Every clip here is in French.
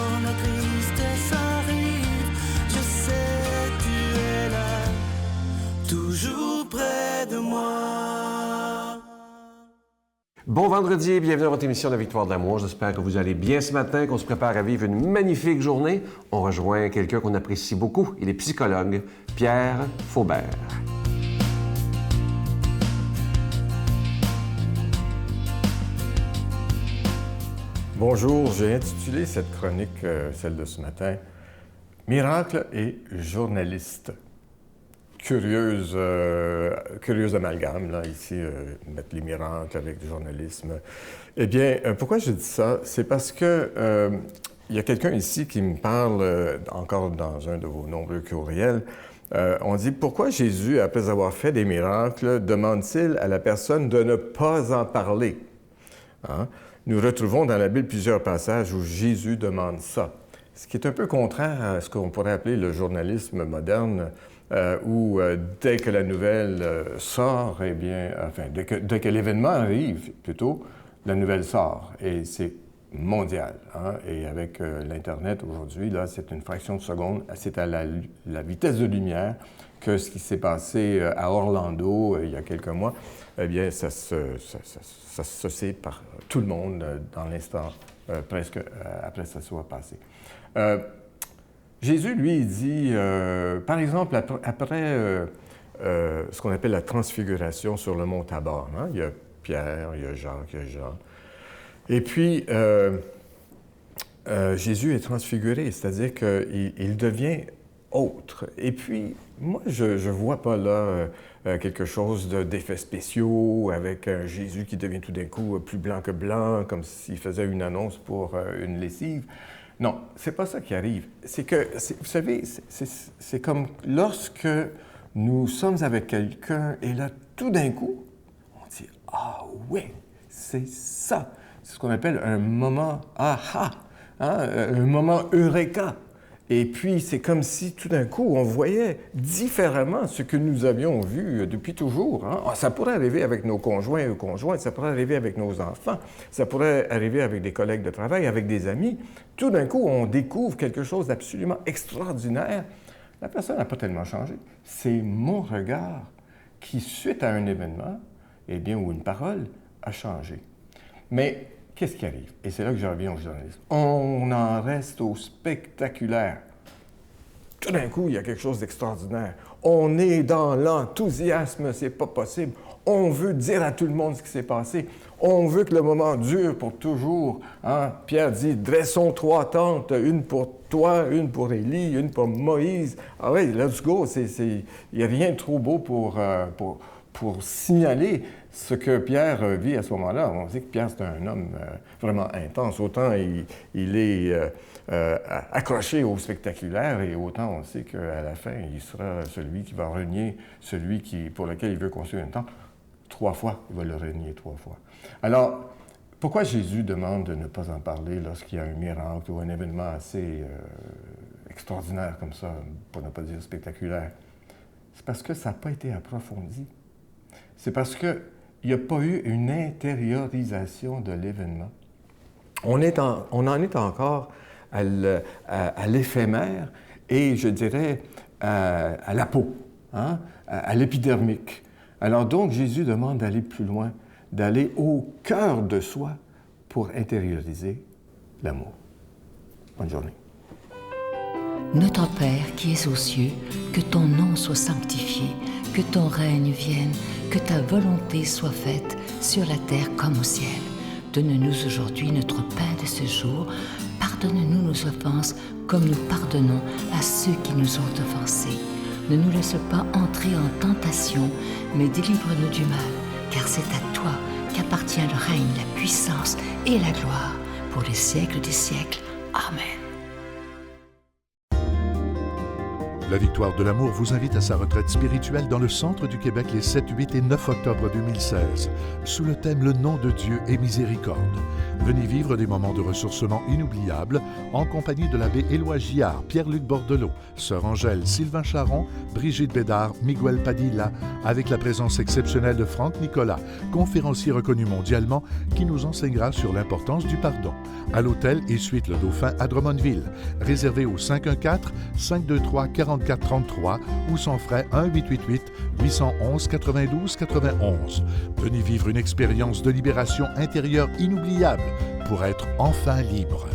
quand la tristesse arrive, je sais tu es là, toujours près de moi. Bon vendredi et bienvenue à votre émission de La Victoire de l'amour. J'espère que vous allez bien ce matin, qu'on se prépare à vivre une magnifique journée. On rejoint quelqu'un qu'on apprécie beaucoup. Il est psychologue, Pierre Faubert. Bonjour, j'ai intitulé cette chronique, celle de ce matin, « Miracle et journaliste ». Curieux amalgame, là, ici, mettre les miracles avec le journalisme. Eh bien, pourquoi je dis ça? C'est parce que il y a quelqu'un ici qui me parle, encore dans un de vos nombreux courriels, on dit « Pourquoi Jésus, après avoir fait des miracles, demande-t-il à la personne de ne pas en parler? » Hein? Nous retrouvons dans la Bible plusieurs passages où Jésus demande ça, ce qui est un peu contraire à ce qu'on pourrait appeler le journalisme moderne, où dès que la nouvelle sort, eh bien, enfin, dès que l'événement arrive, plutôt, la nouvelle sort. Et c'est mondial. Hein? Et avec l'Internet aujourd'hui, là, c'est une fraction de seconde, c'est à la vitesse de lumière que ce qui s'est passé à Orlando il y a quelques mois, eh bien, ça se sait par tout le monde dans l'instant, presque après que ça soit passé. Jésus, lui, il dit, par exemple, après ce qu'on appelle la transfiguration sur le mont Tabor, hein? Il y a Pierre, il y a Jacques, il y a Jean. Et puis, Jésus est transfiguré, c'est-à-dire qu'il devient autre. Et puis, moi, je ne vois pas là quelque chose d'effets spéciaux avec un Jésus qui devient tout d'un coup plus blanc que blanc, comme s'il faisait une annonce pour une lessive. Non, c'est pas ça qui arrive. C'est que, vous savez, c'est comme lorsque nous sommes avec quelqu'un et là, tout d'un coup, on dit « Ah oui, c'est ça ». C'est ce qu'on appelle un moment « aha hein? », un moment « eureka ». Et puis, c'est comme si, tout d'un coup, on voyait différemment ce que nous avions vu depuis toujours. Hein? Ça pourrait arriver avec nos conjoints ou conjointes, ça pourrait arriver avec nos enfants, ça pourrait arriver avec des collègues de travail, avec des amis. Tout d'un coup, on découvre quelque chose d'absolument extraordinaire. La personne n'a pas tellement changé. C'est mon regard qui, suite à un événement, eh bien, ou une parole, a changé. Mais qu'est-ce qui arrive? Et c'est là que je reviens au journalisme. On en reste au spectaculaire. Tout d'un coup, il y a quelque chose d'extraordinaire. On est dans l'enthousiasme, c'est pas possible. On veut dire à tout le monde ce qui s'est passé. On veut que le moment dure pour toujours. Hein? Pierre dit, dressons 3 tentes, une pour toi, une pour Élie, une pour Moïse. Ah oui, let's go. Il n'y a rien de trop beau pour signaler ce que Pierre vit à ce moment-là. On sait que Pierre, c'est un homme vraiment intense. Autant il est accroché au spectaculaire et autant on sait qu'à la fin, il sera celui qui va renier celui pour lequel il veut construire une tente. 3 fois, il va le renier 3 fois. Alors, pourquoi Jésus demande de ne pas en parler lorsqu'il y a un miracle ou un événement assez extraordinaire comme ça, pour ne pas dire spectaculaire? C'est parce que ça n'a pas été approfondi. C'est parce qu'il n'y a pas eu une intériorisation de l'événement. On en est encore à l'éphémère et, je dirais, à la peau, hein? À l'épidermique. Alors donc, Jésus demande d'aller plus loin, d'aller au cœur de soi pour intérioriser l'amour. Bonne journée. Notre Père qui es aux cieux, que ton nom soit sanctifié, que ton règne vienne, que ta volonté soit faite sur la terre comme au ciel. Donne-nous aujourd'hui notre pain de ce jour. Pardonne-nous nos offenses comme nous pardonnons à ceux qui nous ont offensés. Ne nous laisse pas entrer en tentation, mais délivre-nous du mal, car c'est à toi qu'appartient le règne, la puissance et la gloire pour les siècles des siècles. Amen. La Victoire de l'amour vous invite à sa retraite spirituelle dans le centre du Québec les 7, 8 et 9 octobre 2016, sous le thème « Le nom de Dieu est miséricorde ». Venez vivre des moments de ressourcement inoubliables en compagnie de l'abbé Éloi Giard, Pierre-Luc Bordelot, Sœur Angèle, Sylvain Charon, Brigitte Bédard, Miguel Padilla, avec la présence exceptionnelle de Franck Nicolas, conférencier reconnu mondialement qui nous enseignera sur l'importance du pardon. À l'hôtel et suite Le Dauphin à Drummondville. Réservé au 514-523-4433 ou sans frais 1-888-811-92-91. Venez vivre une expérience de libération intérieure inoubliable pour être enfin libre.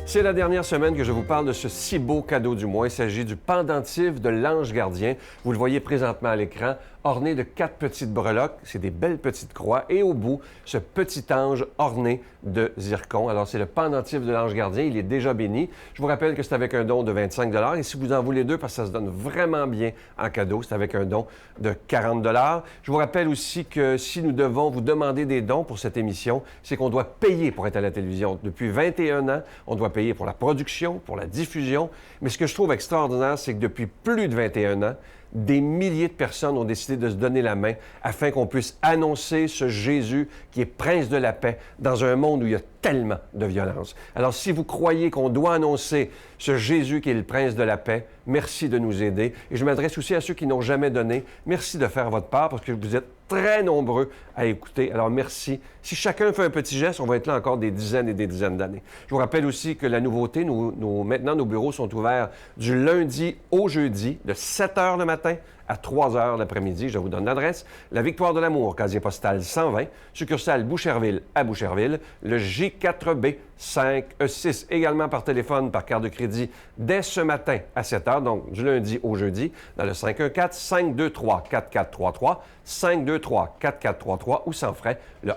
C'est la dernière semaine que je vous parle de ce si beau cadeau du mois. Il s'agit du pendentif de l'Ange Gardien. Vous le voyez présentement à l'écran, orné de 4 petites breloques. C'est des belles petites croix. Et au bout, ce petit ange orné de zircon. Alors, c'est le pendentif de l'Ange Gardien. Il est déjà béni. Je vous rappelle que c'est avec un don de 25 $. Et si vous en voulez 2, parce que ça se donne vraiment bien en cadeau, c'est avec un don de 40 $. Je vous rappelle aussi que si nous devons vous demander des dons pour cette émission, c'est qu'on doit payer pour être à la télévision. Depuis 21 ans, on doit payer pour la production, pour la diffusion. Mais ce que je trouve extraordinaire, c'est que depuis plus de 21 ans, des milliers de personnes ont décidé de se donner la main afin qu'on puisse annoncer ce Jésus qui est prince de la paix dans un monde où il y a tellement de violence. Alors, si vous croyez qu'on doit annoncer ce Jésus qui est le prince de la paix, merci de nous aider. Et je m'adresse aussi à ceux qui n'ont jamais donné. Merci de faire votre part parce que vous êtes très nombreux à écouter. Alors, merci. Si chacun fait un petit geste, on va être là encore des dizaines et des dizaines d'années. Je vous rappelle aussi que la nouveauté, maintenant, nos bureaux sont ouverts du lundi au jeudi, de 7 h le matin à 3 h l'après-midi. Je vous donne l'adresse. La Victoire de l'Amour, casier postal 120, succursale Boucherville à Boucherville, le J4B 5E6, également par téléphone, par carte de crédit, dès ce matin à 7 h, donc du lundi au jeudi, dans le 514-523-4433, 523-4433 ou sans frais, le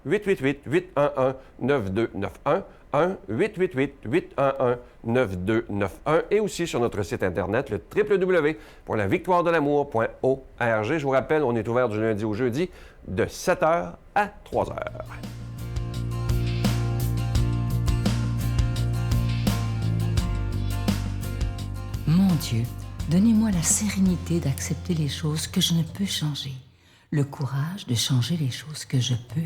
1-888-811-9291, 1-888-811-9291 et aussi sur notre site Internet, le www.lavictoiredelamour.org. Je vous rappelle, on est ouvert du lundi au jeudi de 7 h à 3 h. Mon Dieu, donnez-moi la sérénité d'accepter les choses que je ne peux changer, le courage de changer les choses que je peux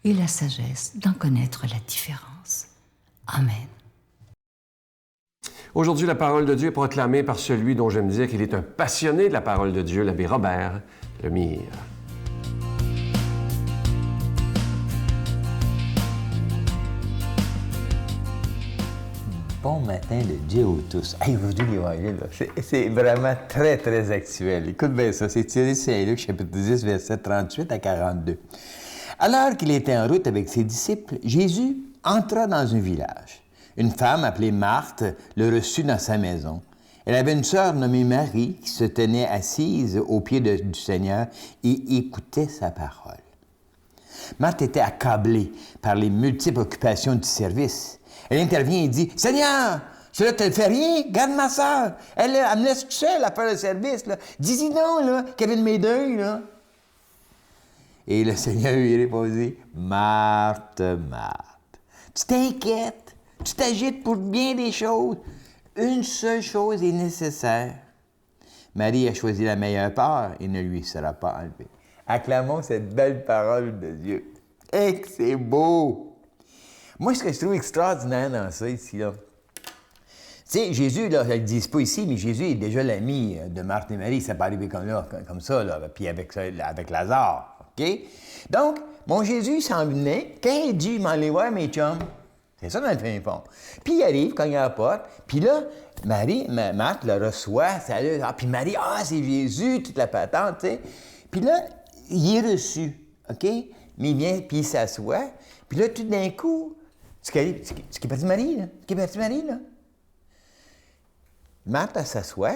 et la sagesse d'en connaître la différence. Amen. Aujourd'hui, la parole de Dieu est proclamée par celui dont j'aime dire qu'il est un passionné de la parole de Dieu, l'abbé Robert Lemire. Bon matin de Dieu aux tous. Hey, aujourd'hui, l'Évangile, c'est vraiment très, très actuel. Écoute bien ça, c'est tiré de Saint-Luc, chapitre 10, versets 38 à 42. Alors qu'il était en route avec ses disciples, Jésus entra dans un village. Une femme appelée Marthe le reçut dans sa maison. Elle avait une sœur nommée Marie qui se tenait assise aux pieds du Seigneur et écoutait sa parole. Marthe était accablée par les multiples occupations du service. Elle intervient et dit « Seigneur, cela te fait rien? Garde ma sœur. Elle me laisse tout seul à faire le service. Dis-y donc là, qu'elle vienne m'aider. Là. » Et le Seigneur lui répondit « Marthe, Marthe, tu t'inquiètes, tu t'agites pour bien des choses. Une seule chose est nécessaire. Marie a choisi la meilleure part et ne lui sera pas enlevée. » Acclamons cette belle parole de Dieu. Et que c'est beau! Moi, ce que je trouve extraordinaire dans ça, ici, là, tu sais, Jésus, là, ils ne le disent pas ici, mais Jésus est déjà l'ami de Marthe et Marie. Ça peut arriver comme ça, là, puis avec Lazare, OK? Donc, mon Jésus s'en venait. Quand il dit, m'en aller voir mes chums, c'est ça dans le fin fond. Puis il arrive, cogne à la porte, puis là, Marthe le reçoit, salut, puis Marie, c'est Jésus, toute la patente, tu sais. Puis là, il est reçu, OK? Mais il vient, puis il s'assoit, puis là, tout d'un coup, ce qui est parti de Marie, là. Marthe, elle s'assoit,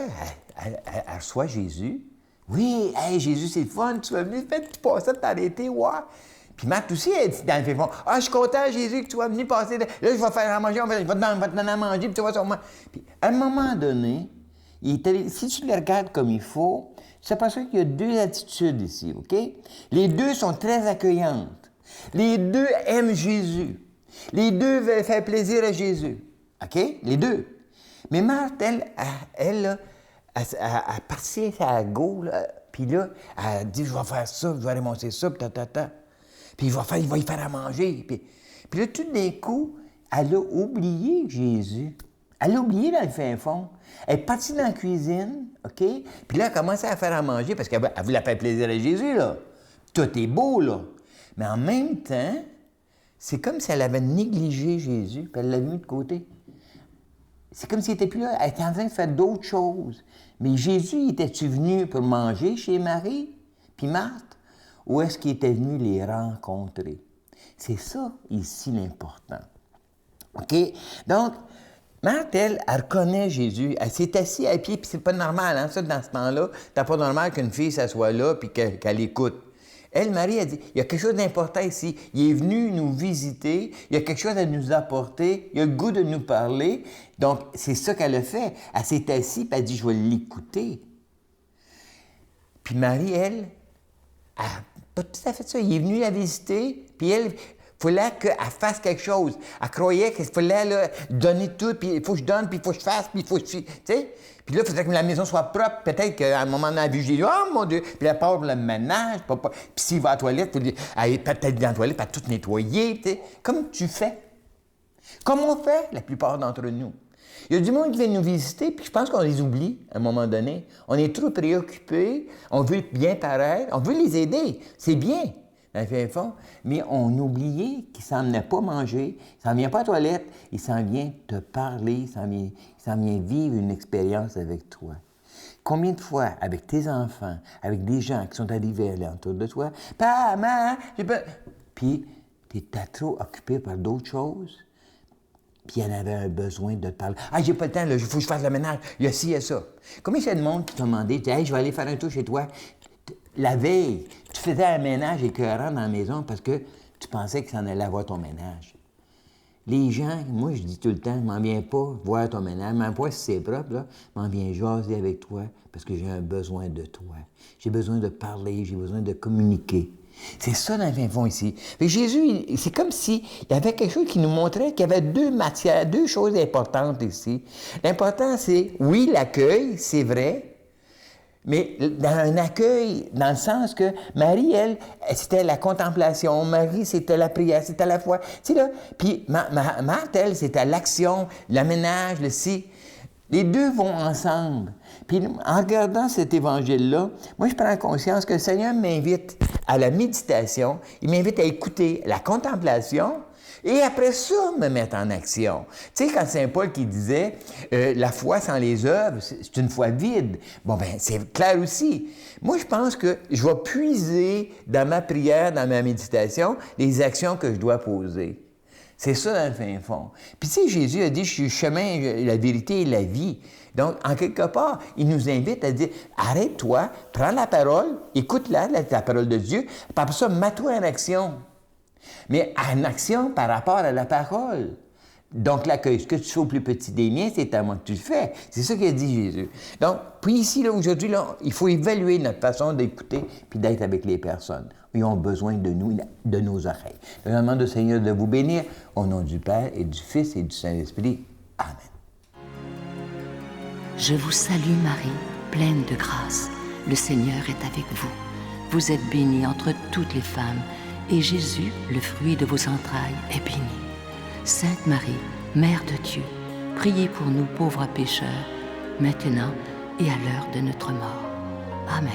elle reçoit Jésus. Oui, hey, Jésus, c'est le fun, tu vas venir, fais-tu passer de t'arrêter, ouais. Puis Marthe aussi, elle dit dans le fait fond, je suis content, Jésus, que tu vas venir passer, là, je vais faire à manger, je vais te donner à manger, puis tu vas sur moi. Puis à un moment donné, si tu le regardes comme il faut, c'est parce qu'il y a deux attitudes ici, OK? Les deux sont très accueillantes. Les deux aiment Jésus. Les deux veulent faire plaisir à Jésus. OK? Les deux. Mais Marthe, elle partit à gauche, Puis là, elle dit, je vais faire ça, je vais remonter ça, puis ta. Puis il va y faire à manger. Puis là, tout d'un coup, elle a oublié Jésus. Elle l'a oublié dans le fin fond. Elle est partie dans la cuisine, OK? Puis là, elle a commencé à faire à manger parce qu'elle voulait faire plaisir à Jésus, là. Tout est beau, là. Mais en même temps, c'est comme si elle avait négligé Jésus, puis elle l'a mis de côté. C'est comme s'il n'était plus là. Elle était en train de faire d'autres choses. Mais Jésus, était-tu venu pour manger chez Marie puis Marthe? Ou est-ce qu'il était venu les rencontrer? C'est ça, ici, l'important. OK? Donc, Marthe, elle reconnaît Jésus. Elle s'est assise à pied, puis c'est pas normal, hein, ça, dans ce temps-là. C'est pas normal qu'une fille s'assoie là puis qu'elle écoute. Elle, Marie, a dit, il y a quelque chose d'important ici. Il est venu nous visiter, il y a quelque chose à nous apporter, il a le goût de nous parler. Donc, c'est ça qu'elle a fait. Elle s'est assise, puis elle a dit, je vais l'écouter. Puis Marie, elle n'a pas tout à fait ça. Il est venu la visiter, puis elle, il fallait qu'elle fasse quelque chose. Elle croyait qu'il fallait là, donner tout, puis il faut que je donne, puis il faut que je fasse, puis il faut que je... Tu sais? Puis là, il faudrait que la maison soit propre. Peut-être qu'à un moment, on a vu Jésus, oh mon Dieu! Puis elle part pour le ménage. Puis s'il va à la toilette, il faut aller peut-être dans la toilette, puis tout nettoyer. Tu sais? Comme tu fais. Comme on fait, la plupart d'entre nous. Il y a du monde qui vient nous visiter, puis je pense qu'on les oublie à un moment donné. On est trop préoccupés, on veut bien paraître, on veut les aider. C'est bien, dans le fin fond, mais on oubliait qu'il ne s'en venait pas manger, il ne s'en vient pas à la toilette, il s'en vient te parler, il s'en vient vivre une expérience avec toi. Combien de fois, avec tes enfants, avec des gens qui sont arrivés autour de toi, « Papa, maman, j'ai pas... » Puis, tu étais trop occupé par d'autres choses. Puis il y en avait un besoin de te parler. « Ah, j'ai pas le temps, il faut que je fasse le ménage. Il y a ci, il y a ça. » Combien il y a de monde qui t'a demandé, « Hey, je vais aller faire un tour chez toi. » La veille, tu faisais un ménage écœurant dans la maison parce que tu pensais que ça en allait avoir ton ménage. Les gens, moi, je dis tout le temps, m'en viens pas voir ton ménage, même pas si c'est propre, là, m'en viens jaser avec toi parce que j'ai un besoin de toi. J'ai besoin de parler, j'ai besoin de communiquer. C'est ça, dans le fin fond, ici. Fait que Jésus, c'est comme s'il y avait quelque chose qui nous montrait qu'il y avait deux choses importantes ici. L'important, c'est, oui, l'accueil, c'est vrai, mais dans un accueil, dans le sens que Marie, elle, c'était la contemplation. Marie, c'était la prière, c'était la foi. Tu sais, là, puis Marthe, elle, c'était l'action, le ménage, le si. Les deux vont ensemble. Puis en regardant cet évangile-là, moi, je prends conscience que le Seigneur m'invite à la méditation, il m'invite à écouter la contemplation, et après ça, me mettre en action. Tu sais, quand Saint Paul qui disait la foi sans les œuvres, c'est une foi vide. Bon, ben c'est clair aussi. Moi, je pense que je vais puiser dans ma prière, dans ma méditation, les actions que je dois poser. C'est ça, dans le fin fond. Puis, tu sais, Jésus a dit, je suis le chemin, la vérité et la vie. Donc, en quelque part, il nous invite à dire, arrête-toi, prends la parole, écoute-la, la parole de Dieu, puis après ça, mets-toi en action. Mais en action par rapport à la parole. Donc, l'accueil, ce que tu fais au plus petit des miens, c'est à moi que tu le fais. C'est ça qu'a dit Jésus. Donc, puis ici, là, aujourd'hui, là, il faut évaluer notre façon d'écouter puis d'être avec les personnes. Ils ont besoin de nous, de nos oreilles. Je demande au Seigneur de vous bénir au nom du Père et du Fils et du Saint-Esprit. Amen. Je vous salue Marie, pleine de grâce. Le Seigneur est avec vous. Vous êtes bénie entre toutes les femmes, et Jésus, le fruit de vos entrailles, est béni. Sainte Marie, Mère de Dieu, priez pour nous pauvres pécheurs, maintenant et à l'heure de notre mort. Amen.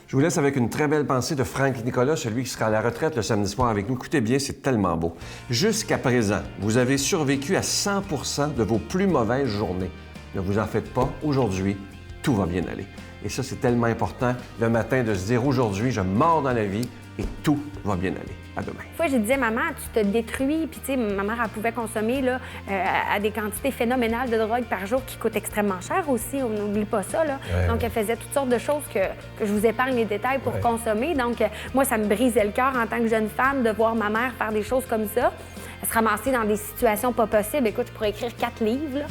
Je vous laisse avec une très belle pensée de Franck Nicolas, celui qui sera à la retraite le samedi soir avec nous. Écoutez bien, c'est tellement beau. Jusqu'à présent, vous avez survécu à 100% de vos plus mauvaises journées. Ne vous en faites pas, aujourd'hui, tout va bien aller. Et ça, c'est tellement important le matin de se dire aujourd'hui, je mords dans la vie et tout va bien aller. À demain. Une fois, je disais, maman, tu te détruis. Puis, tu sais, ma mère, elle pouvait consommer là, à des quantités phénoménales de drogue par jour qui coûtent extrêmement cher aussi. On n'oublie pas ça. Là. Ouais. Donc, elle faisait toutes sortes de choses que je vous épargne les détails pour consommer. Donc, moi, ça me brisait le cœur en tant que jeune femme de voir ma mère faire des choses comme ça. Elle se ramassait dans des situations pas possibles. Écoute, je pourrais écrire 4 livres. Là.